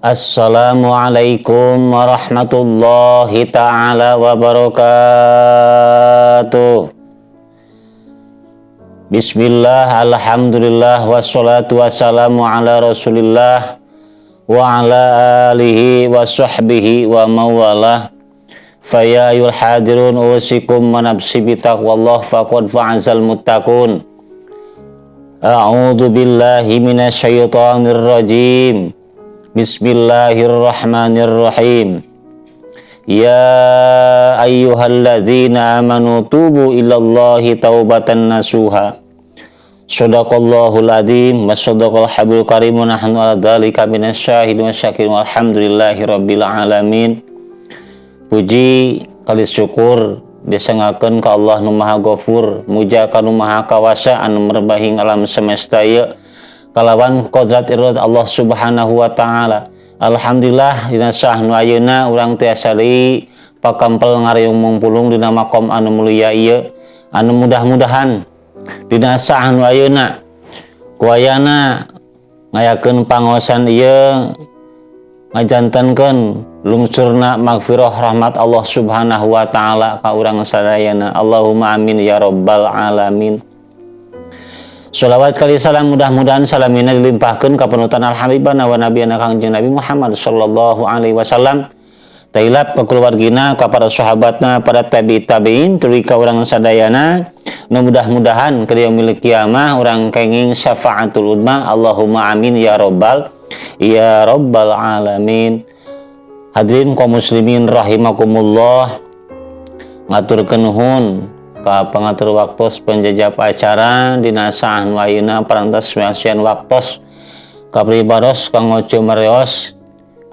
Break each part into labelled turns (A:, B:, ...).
A: Assalamualaikum warahmatullahi ta'ala wabarakatuh. Bismillah, alhamdulillah, wassalatu wassalamu ala rasulillah wa ala alihi wa sahbihi wa mawalah. Faya ayul hadirun usikum manabsi bitaqwallah faqad fa'azal muttaqun. A'udhu billahi minasyaitonir rajim. Bismillahirrahmanirrahim. Ya ayyuhalladzina amanu tubu ilallahi taubatan nasuha. Shadaqallahul adzim wa shadaqal habibul karim wa nahnu ala dzalika minasyahidin wa syakirin walhamdulillahi rabbil alamin. Puji kali syukur disangakeun ka Allah nu Maha Ghafur, muja ka nu Maha Kawasa anu merbahing alam semesta ieu kalawan qodrat irad Allah Subhanahu wa taala. Alhamdulillah dina sahnu ayeuna urang tiasa deui pakampel ngariung mungpulung dina maqam anu mulia ieu, anu mudah-mudahan dina sahnu ayeuna kuayana ngayakeun pangaosan ieu ngajantenkeun lungsurna magfirah rahmat Allah Subhanahu wa taala ka urang sadayana. Allahumma amin ya rabbal alamin. Sholawat kali salam mudah-mudahan salamina dilimpahkeun ka panutan al-habibana wa nabiyana Kangjeng Nabi Muhammad sallallahu alaihi wasallam. Tailap ka keluargina, ka para sahabatna, para tabi'in tuluy ka urang sadayana. Nu mudah-mudahan ka yaumil kiamah urang kenging syafaatul udma. Allahumma amin ya rabbal alamin. Hadirin kaum muslimin rahimakumullah, ngaturkeun nuhun ka pangatur waktos penjajab acara dina sahnu ayeuna parantos miasian waktos kapribados kanggo cumarios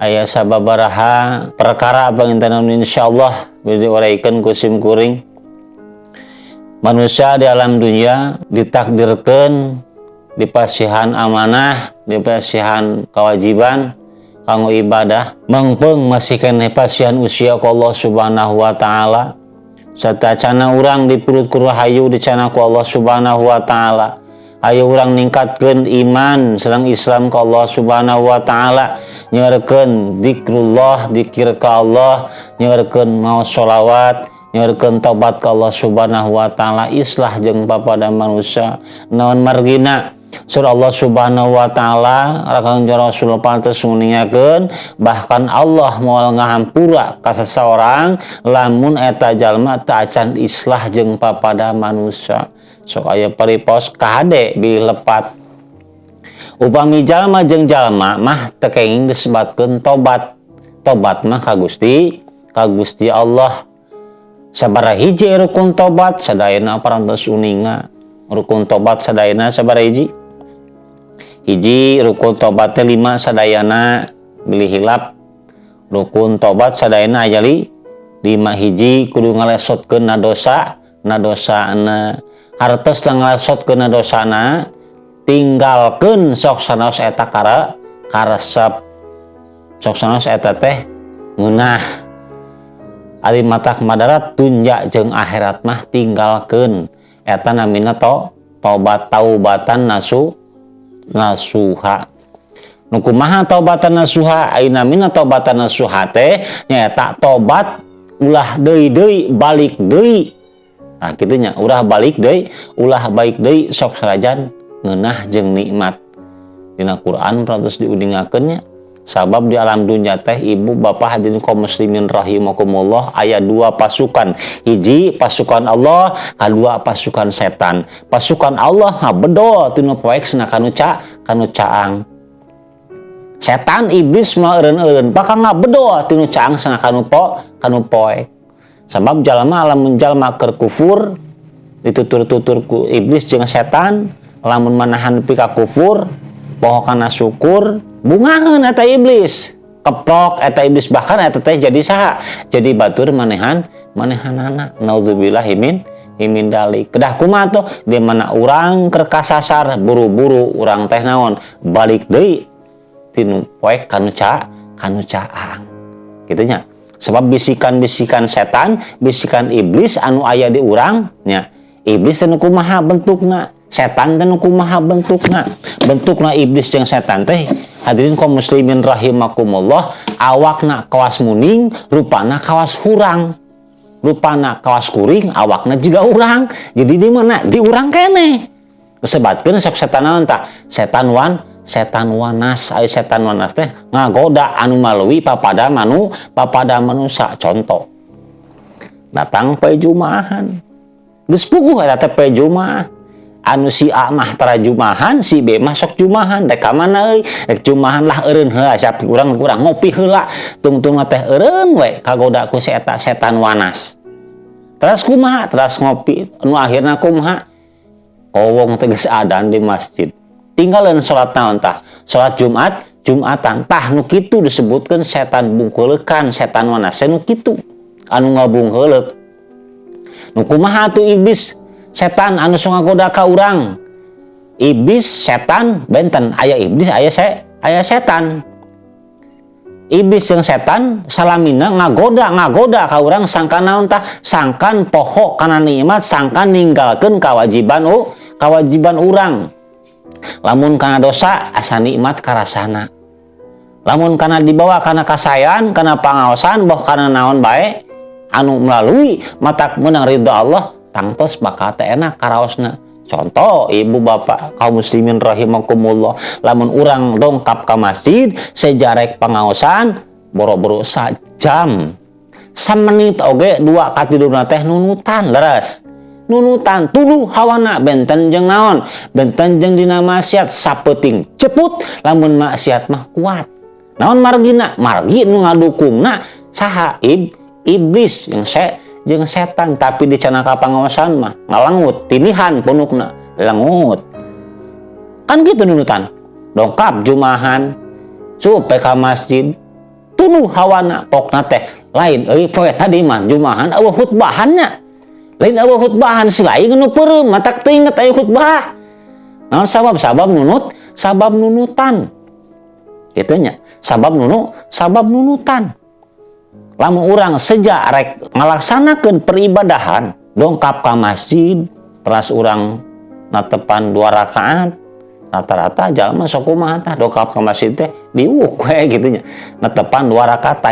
A: aya sababaraha perkara pangintenan insyaallah diuraykeun ku sim kuring. Manusia di alam dunia ditakdirkeun dipasihan amanah, dipasihan kewajiban kanggo ibadah, mangpeung masih keneh pasihan usia ku Allah Subhanahu wa taala. Satacana urang di perut rahayu dicana ku Allah Subhanahu wa taala. Ayo urang ningkatkeun iman sareng Islam ka Allah Subhanahu wa taala, nyeurkeun zikrullah, zikir ka Allah, nyeurkeun maos sholawat, nyeurkeun taubat ka Allah Subhanahu wa taala, islah jeung papada manusia. Naon margina surah Allah Subhanahu wa taala rakang Rasul pantes nguningakeun bahkan Allah moal ngahampura ka sasaorang lamun eta jalma teu acan islah jeung papada manusia. Sok aya paripos ka hade bilih lepat. Upami jalma jeung jalma mah teu kenging disebatkeun tobat. Tobat mah ka Gusti Allah. Sabaraha hiji rukun tobat sadayana parantos uninga. Rukun tobat sadayana sabaraha hiji? Hiji rukun tobat 5 sadayana bilih hilap. Rukun tobat sadayana aya 5 hiji kudu ngalesotkeun na dosana. Hartos ngalesotkeun na dosana tinggalkeun sok sanaos eta karesep. Sok sanaos eta teh ngeunah. Ari matak madarat tunja jeung akhirat mah tinggalkeun. Eta namina taubatan nasuha. Nu kumaha taubatan nasuha? Ayeuna mina taubatan nasuha teh nyaeta tobat ulah deui balik deui. Nah kitu nya, ulah balik deui, ulah baik deui sok sarajan ngeunah jeung nikmat. Dina Quran parantos diudingakeun nya. Sabab di alam dunya teh ibu bapak hadirin kaum muslimin rahimakumullah aya 2 pasukan. Hiji pasukan Allah, kadua pasukan setan. Pasukan Allah ngabedo tinu poeksna kanu caang. Setan iblis mah eureun-eureun bakal ngabedo tinu caang sana kanu poek. Sabab jalma lamun jalma keur kufur ditutur-tutur ku iblis jeung setan, lamun manahan nepi ka kufur poho kana syukur bungaheun eta iblis, keplok eta iblis, bahkan eta teh jadi saha? Jadi batur manehanana. Naudzubillahi min dalik. Kedah kumaha tuh di mana urang keur kasasar buru-buru urang teh naon? Balik deui tinu poek kanu caang. Kitu nya. Sebab bisikan-bisikan setan, bisikan iblis anu aya di urang nya. Iblis teh kumaha bentukna? Setan teh kumaha bentukna? Bentukna iblis jeung setan teh Hadirin kaum muslimin rahimakumullah, awakna kawas muning, rupana kawas hurang. Rupana kawas kuring, awakna juga urang. Jadi di mana? Di urang kene. Kesebatkeun sok setan naon tah? Setan wanas. Aya setan wanas teh ngagoda anu maleui papada manusa. Contoh. Datang poe Jumaahan. Geus puguh eta teh poe Jumaah. Anu si A mah tara Jumaahan, si B mah sok Jumaahan. Dek ka mana euy? Dek Jumaahan lah eureun heula, sapi urang ngopi heula. Tungtung teh eureun we kagoda ku si eta setan wanas. Terus kumaha? Terus ngopi. Nu akhirna kumaha? Kowong teh geus adzan di masjid. Tinggalin sholat naon tah? Sholat Jumatan. Tah nu kitu disebutkeun setan bungkeulekan, setan wanas nu kitu. Anu ngabungkeuleuk. Nu kumaha tuh iblis? Setan anu sok ngagoda ka urang. Iblis setan benten, aya iblis aya setan. Iblis jeung setan salamina ngagoda ka urang sangkan naon tah? Sangkan poho kana nikmat, sangkan ninggalkeun kawajiban urang. Lamun kana dosa asa nikmat karasana. Lamun kana dibawa kana kasayan, kana pangaosan, boh kana naon bae anu melalui matak meunang ridha Allah, tangtos bakal teh enak karaosna. Contoh, ibu bapak kaum muslimin rahimakumullah, lamun urang dongkap ka masjid sejarek pangaosan boro-boro sajam. Samenit oge dua katidurna teh nunutan leres. Nunutan tuluh hawana benten jeung naon? Benten jeung dina maksiat sapeuting ceput, lamun maksiat mah kuat. Naon margina? Margi nu ngadukungna saha? Iblis jeung setan, tapi di canaka pangaosan mah ngalangut, tinihan punukna langut. Kan gitu nunutan. Dongkap Jumaahan, supe ka masjid, tuluh hawana pokna teh lain euy poe tadi mah Jumaahan eueuh khutbahannya. Lain eueuh khutbahan si lain nu peureum matak teu inget aya khutbah. Naon sabab nunutan. Kitu nya, sabab nunutan. Lamun urang sejak rek ngalaksanakeun peribadahan, dongkap ka masjid, teras urang natepan 2 rakaat, rata-rata jalma sok kumaha tah dongkap ka masjid teh diuk we kitu nya. Natepan 2 rakaat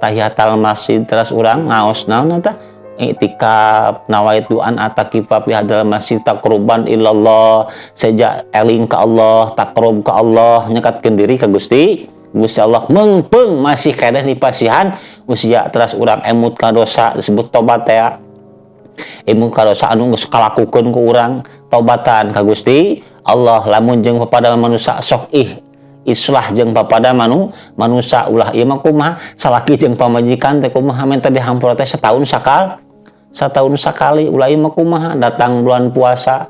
A: tahiyatul masjid, teras urang ngaos naon tah? I'tikaf nawaitu an atakifa fi hadzal masjid taqruban illallah, sejak eling ka Allah, takrub ka Allah, nyekatkeun diri ka Gusti Allah, mengpeung masih kadeh dipasihan usia, teras urang emut ka dosa disebut tobat teh. Emut ka dosa anu geus kalakukeun ku urang, tobatan ka Gusti Allah. Lamun jeung papada manusia sok islah jeung papada manusia ulah ieu mah kumaha? Salaki jeung pamajikan teh kumaha men teh dihampura teh setahun sakali ulah ieu mah kumaha? Datang bulan puasa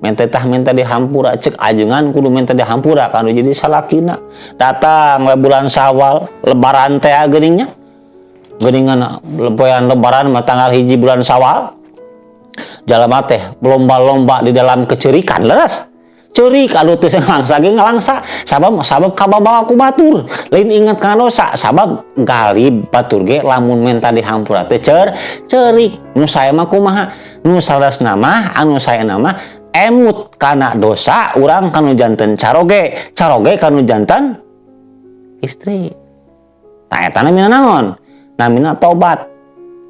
A: minta dihampura, cek ajengan kudu minta dihampura kanu jadi salakina. Datang bulan Syawal, lebaran teh geuningan poean lebaran mah tanggal 1 bulan Syawal. Jalema teh lomba-lomba di dalam kecerikan leres. Ceurik anu teu ngalangsa ge ngalangsa, sabab kababawa ku batur. Lain ingat kana dosa, sabab galib batur ge lamun minta dihampura teh ceurik. Nu sae mah kumaha? Nu salasna mah anu saena mah emut kana dosa urang kanu janten caroge kanu janten istri. Nah eta namina naon? Namina tobat,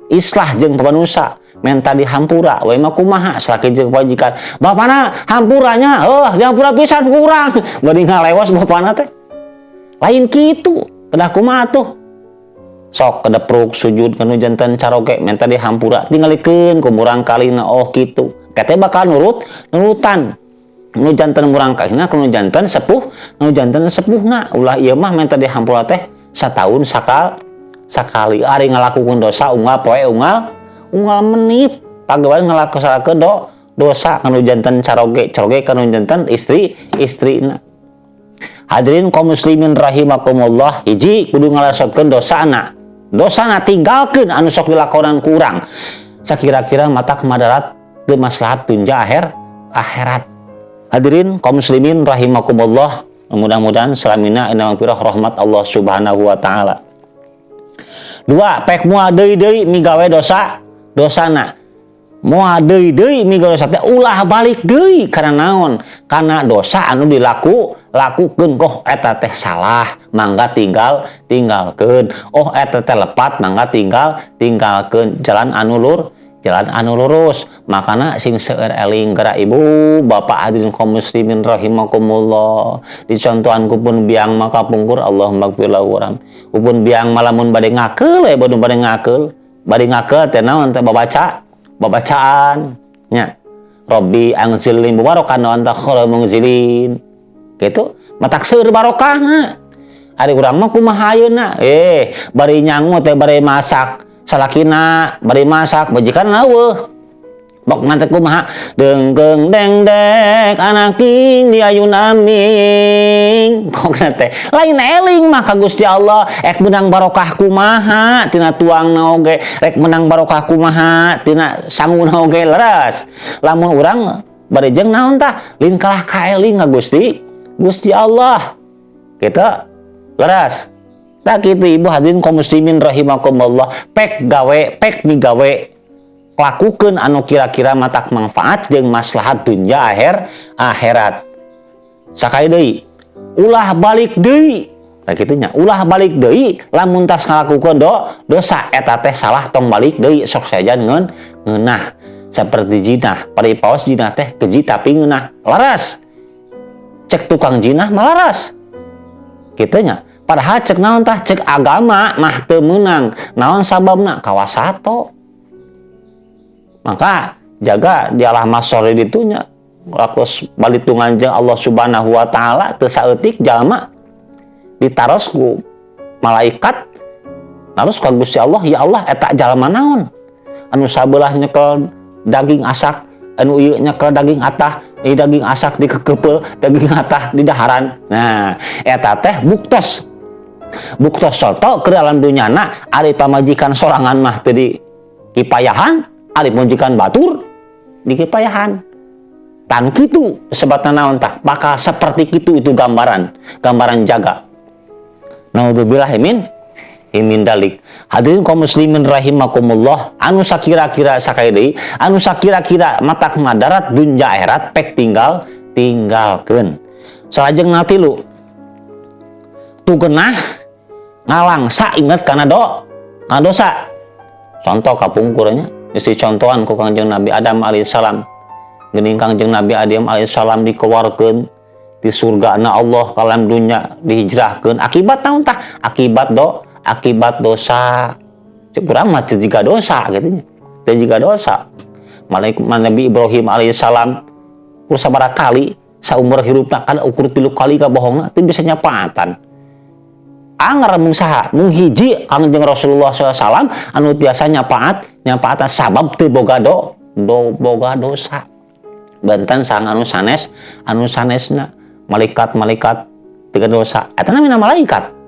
A: islah jeung panusa, menta dihampura we mah kumaha? Salaki jeung pajikan bapana hampuranya dihampura pisan ku urang bari ngalewas bapana teh. Lain kitu, kedah kumaha tuh? Sok kedepruk sujud kanu janten caroge menta dihampura tingalikeun ku urang kalina kitu. Kate bakal nurutan nu janten murang kahina nu janten sepuhna ulah ieu mah menta dihampura teh setahun sakali. Ari ngalakukeun dosa unggal poe unggal menit pagawean ngalakosakeun dosa kanu janten caroge kanu janten istrina. Hadirin kaum muslimin rahimakumullah, hiji kudu ngalaksanakeun dosana tinggalkeun anu sok dilakonan ku urang sakira-kira matak madarat teu maslahat tunja akhirat. Hadirin kaum muslimin rahimakumullah, mudah-mudahan salamina ina magfirah rahmat Allah Subhanahu wa taala. 2, pek moal deui-deui migawe dosana. moal deui miga dosa teh ulah balik deui kana naon? Kana dosa anu lakukeun koh eta teh salah mangga tinggalkeun. Oh eta teh lepat mangga tinggalkeun jalan anu lurus. Makana sing seueur eling geura ibu bapak hadirin kaum muslimin rahimakumullah. Dicontohan ku pun biang maka pungkur Allahumma gfir lahu warham. Upun biang malamun bade ngakeul we bade ngakeul teh naon teh babacaan nya. Rabbi anzilni mubarakan wa anta khairul munzilin. Gitu matak seueur barokahna. Ari urang mah kumaha ayeuna? Bari nyangu teh bari masak salakina bari masak majikan eueuh. Bok mantep kumaha? Deungeung dengdek anaking di ayun aming. Pokna teh lain eling mah ka Gusti Allah. Ek menang barokah kumaha tina tuangna oge. Rek menang barokah kumaha tina sanguna oge leres. Lamun urang bari jeung naon tah? Lin kalah kaeling ka Gusti Allah. Gitu. Leres. Tak kitu ibu hadirin kaum muslimin rahimakumullah. Pek migawe lakukeun anu kira-kira matak manfaat jeung maslahat dunya akhirat. Sakali deui ulah balik deui. Tah kitu nya, ulah balik deui lamun tas ngalakukeun dosa eta teh salah tong balik deui sok sajan ngeunah. Saperti jinah, paripaos jinah teh keji tapi ngeunah. Laras. Cek tukang jinah malaras. Kitu nya. Padahal cek naon tah cek agama mah teu meunang. Naon sababna? Kawasato. Maka jaga di alah masore ditunya lakus balitungan jeung Allah Subhanahu wa taala teu saeutik jalma ditaros ku malaikat naros ka Gusti Allah, ya Allah eta jalma naon anu sabelah nyekel daging asak anu ieu nyekel daging atah daging asak dikekeupel daging atah di daharan. Nah eta teh buktos soto ke dalam dunyana ari pamajikan sorangan mah teu di kipayahan, ari majikan batur di kipayahan. Tan kitu sebatna naon tah bakal seperti kitu itu gambaran jaga. Naudzubillah min dalik. Hadirin kaum muslimin rahimakumullah, anu sakira-kira sakaya deui, anu sakira-kira matak madarat dunya akhirat pek tinggalkeun. Salajengna tilu tugenah ngalangsa inget kana dosa. Contoh kapungkurnya isi contohan ku Kangjeng Nabi Adam alaihissalam. Geuning Kangjeng Nabi Adam alaihissalam dikeluarkeun di surgana Allah kalam dunya dihijrahkeun akibat naon tah? Akibat dosa. Cek urang mah teu jiga dosa gitu nya. Teu jiga dosa. Malaikat Nabi Ibrahim alaihissalam ukur sabaraha kali saumur hirupna kan ukur 3 kali kabohongna teu bisa nyapaatan. Anggar mung saha mung hiji Kangjeng Rasulullah SAW anu tiasa nyapaatan sabab teu boga dosa. Banten sang anu sanesna malaikat teu dosa. Eta namina malaikat.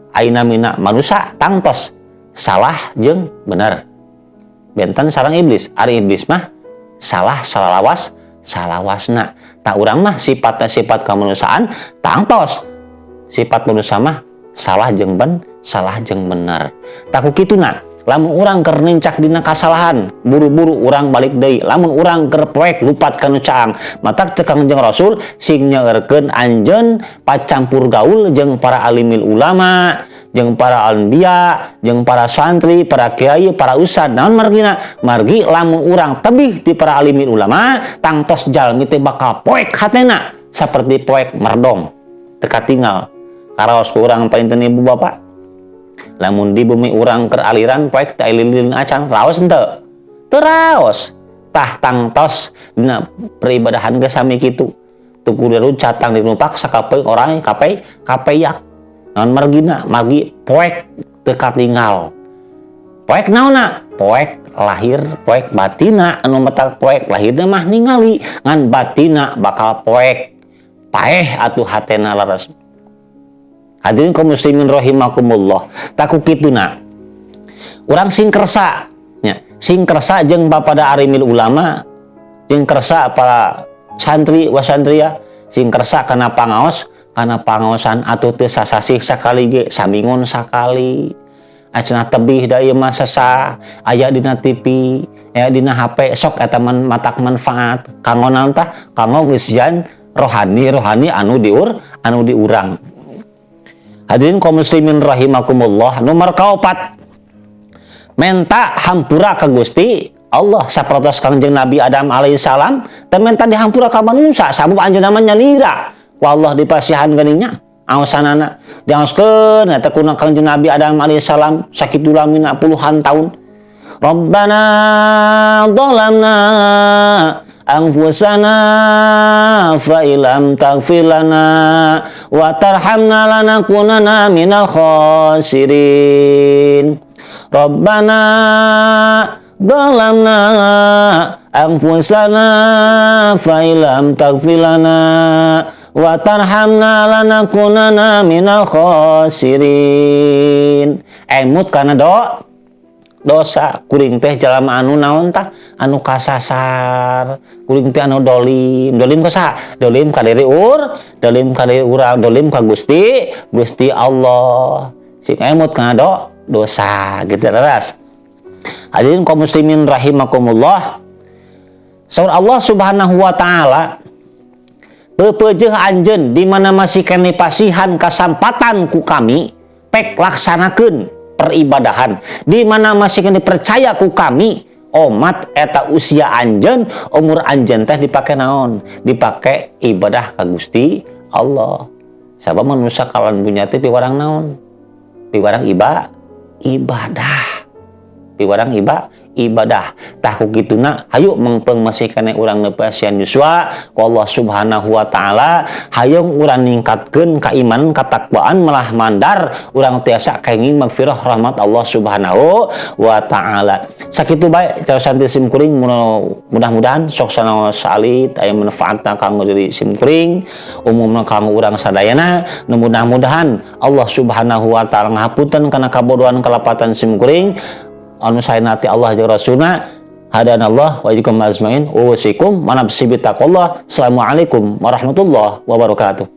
A: Aina mina manusia tangtos salah jeung bener. Benten sareng iblis. Ari iblis mah salah salawasna. Tak urang mah sifat kemanusiaan tangtos. Sifat manusia mah salah jeung bener. Taku kituna lamun urang keur nincak dina kasalahan buru-buru urang balik deui. Lamun urang keur poek lupat kana caang matak cek Kangjeng Rasul sing nyaeurkeun anjeun pacampur gaul jeung para alimil ulama jeung para anbiya jeung para santri para kiai para ustad. Naon margi lamun urang tebih ti para alimil ulama tangtos jalmi teh bakal poek hatena saperti poek merdong teu katinggal karaos ku urang painten ibu bapak. Lamun di bumi urang keur aliran poek teh lilin acan raos henteu? Teu raos. Tah tangtos dina peribadahan geus sami kitu. Tuku deru catang dilumpak sakapeung orang kapeyak. Naon margi poek teu katinggal. Poek naonna? Poek lahir, poek batina. Anu matak poek lahirna mah ningali, ngan batina bakal poek. Paeh atuh hatena laras. Hadirin kaum muslimin rahimakumullah. Taku kituna urang sing kersa nya, sing kersa jeung bapada arimil ulama, sing kersa para santri wasantria, sing kersa kana pangaos, kana pangaosan atuh teu sasasih sakali ge, samingon sakali. cenah tebih da ieu mah sasa aya dina TV, aya dina HP sok eta matak manfaat kanggo naon tah? Kanggo ngeusian rohani anu diurang. Hadirin kaum muslimin rahimakumullah, nomor kaopat menta hampura ka Gusti Allah sapertos Kangjeng Nabi Adam alaihissalam teh menta dihampura ka manusia sabab anjeunna mah nyalira ku Allah dipasihan geuning nya aosanana diaoskeun eta ku Kangjeng Nabi Adam alaihissalam sakitu lamina puluhan tahun. Rabbana dhalamna anfusana fa illam taghfir lana wa tarhamna lanakunanna minal khasirin. Rabbana dhalamna anfusana fa illam taghfir lana wa tarhamna lanakunanna minal khasirin. Emut kana dosa kuring teh jalma anu naon tah anu kasasar, kuring teh anu dolim ka saha? Dolim ka diri dolim ka diri urang, dolim ka Gusti Allah. Sing emut kana dosa gitu teras. Hadirin kaum muslimin rahimakumullah. Saur Allah Subhanahu wa taala pepeujeuh anjeun di mana masih kene pasihan kasampatan ku kami pek laksanakeun peribadahan, di mana masih kene percaya ku kami omat eta usia anjeun umur anjeun teh dipake naon? Dipake ibadah ka Gusti Allah. Sabab manusia kalan dunya teh piwarang naon? Piwarang ibadah. Piwarang ibadah. Tah ku kituna hayu mengpeung masih kene urang nepasian yuswa ku Allah Subhanahu wa taala, hayung urang ningkatkeun kaimanan katakwaan melah mandar urang tiasa kenging magfirah rahmat Allah Subhanahu wa taala. Sakitu bae caosan ti simkuring mudah-mudahan sok sanaos salit aya manfaatna kanggo diri simkuring umumna kanggo urang sadayana. Mudah-mudahan Allah Subhanahu wa taala ngahapunten kana kabodohan kalapatan simkuring anu saena ti Allah jeung Rasulna. Hadanallah wa iyyakum ajmain. Wa wasikum manabsi bitaqullah. Assalamualaikum warahmatullahi wabarakatuh.